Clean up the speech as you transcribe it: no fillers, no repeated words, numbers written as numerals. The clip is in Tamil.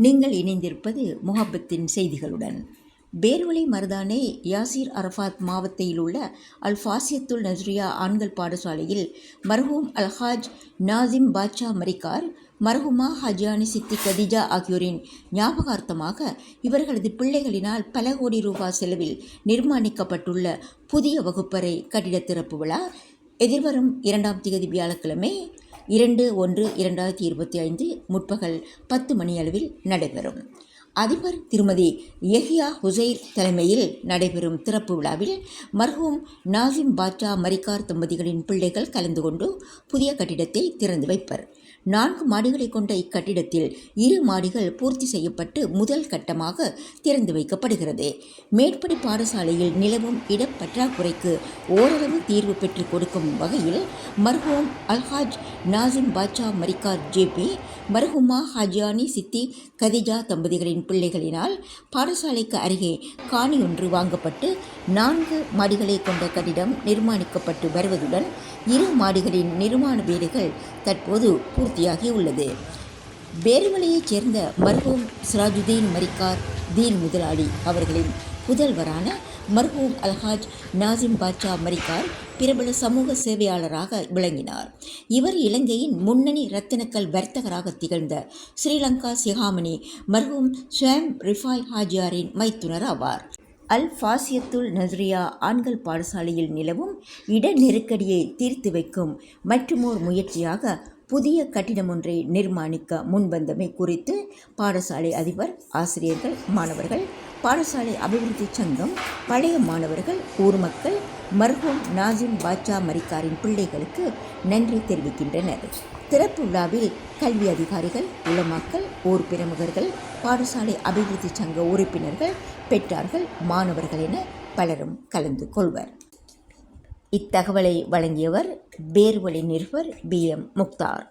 நீங்கள் இணைந்திருப்பது முஹப்பத்தின் செய்திகளுடன். பேர்வளை மருதானே யாசிர் அரஃபாத் மாவட்டத்தில் உள்ள அல் ஃபாசியத்துல் நஸ்ரியா ஆண்கள் பாடசாலையில் மர்ஹூம் அல்ஹாஜ் நாசிம் பாட்ஷா மரிக்கார், மர்ஹூமா ஹஜானி சித்தி கதிஜா ஆகியோரின் ஞாபகார்த்தமாக இவர்களது பிள்ளைகளினால் பல கோடி ரூபாய் செலவில் நிர்மாணிக்கப்பட்டுள்ள புதிய வகுப்பறை கட்டிட திறப்பு விழா எதிர்வரும் 2ஆம் தேதி வியாழக்கிழமை 2/1/2025 முற்பகல் 10 மணியளவில் நடைபெறும். அதிபர் திருமதி யஹ்யா ஹுசைர் தலைமையில் நடைபெறும் திறப்பு விழாவில் மர்ஹூம் நாசிம் பாட்ஷா மரிக்கார் தம்பதிகளின் பிள்ளைகள் கலந்து கொண்டு புதிய கட்டிடத்தை திறந்து வைப்பர். 4 மாடிகளை கொண்ட இக்கட்டிடத்தில் 2 மாடிகள் பூர்த்தி செய்யப்பட்டு முதல் கட்டமாக திறந்து வைக்கப்படுகிறது. மேற்படி பாடசாலையில் நிலவும் இடப்பற்றாக்குறைக்கு ஓரளவு தீர்வு பெற்றுக் கொடுக்கும் வகையில் மர்ஹூம் அல்ஹாஜ் நாசிம் பாட்ஷா மரிக்கார் ஜேபி, மர்ஹூமா ஹஜானி சித்தி கதிஜா தம்பதிகளின் பிள்ளைகளினால் பாடசாலைக்கு அருகே காணி ஒன்று வாங்கப்பட்டு 4 மாடிகளை கொண்ட கட்டிடம் நிர்மாணிக்கப்பட்டு வருவதுடன் 2 மாடிகளின் நிர்மாண வேலைகள் தற்போது பூர்த்தியாகியுள்ளது. பேர்வளையைச் சேர்ந்த மர்ஹூம் சிராஜுதீன் மரிக்கார் தீன் முதலாளி அவர்களின் புதல்வரான மர்ஹூம் அல்ஹாஜ் நாசிம் பாட்ஷா மரிக்கார் பிரபல சமூக சேவையாளராக விளங்கினார். இவர் இலங்கையின் முன்னணி இரத்தினக்கல் வர்த்தகராக திகழ்ந்த ஸ்ரீலங்கா சிகாமணி மர்ஹூம் ஸ்வாம் ரிஃபாய் ஹாஜியாரின் மைத்துனர் ஆவார். அல் ஃபாசியத்துல் நஸ்ரியா ஆண்கள் பாடசாலையில் நிலவும் இட நெருக்கடியை தீர்த்து வைக்கும் மற்றுமோர் முயற்சியாக புதிய கட்டிடம் ஒன்றை நிர்மாணிக்க முன்வந்தமை குறித்து பாடசாலை அதிபர், ஆசிரியர்கள், மாணவர்கள், பாடசாலை அபிவிருத்தி சங்கம், பழைய மாணவர்கள், ஊர் மக்கள் மர்ஹூம் நாசிம் பாட்ஷா மரிக்காரின் பிள்ளைகளுக்கு நன்றி தெரிவிக்கின்றனர். திறப்பு விழாவில் கல்வி அதிகாரிகள், உலமாக்கள், ஊர் பிரமுகர்கள், பாடசாலை அபிவிருத்தி சங்க உறுப்பினர்கள், பெற்றார்கள், மாணவர்கள் என பலரும் கலந்து கொள்வர். இத்தகவலை வழங்கியவர் பேர்வளை நிருபர் BM முக்தார்.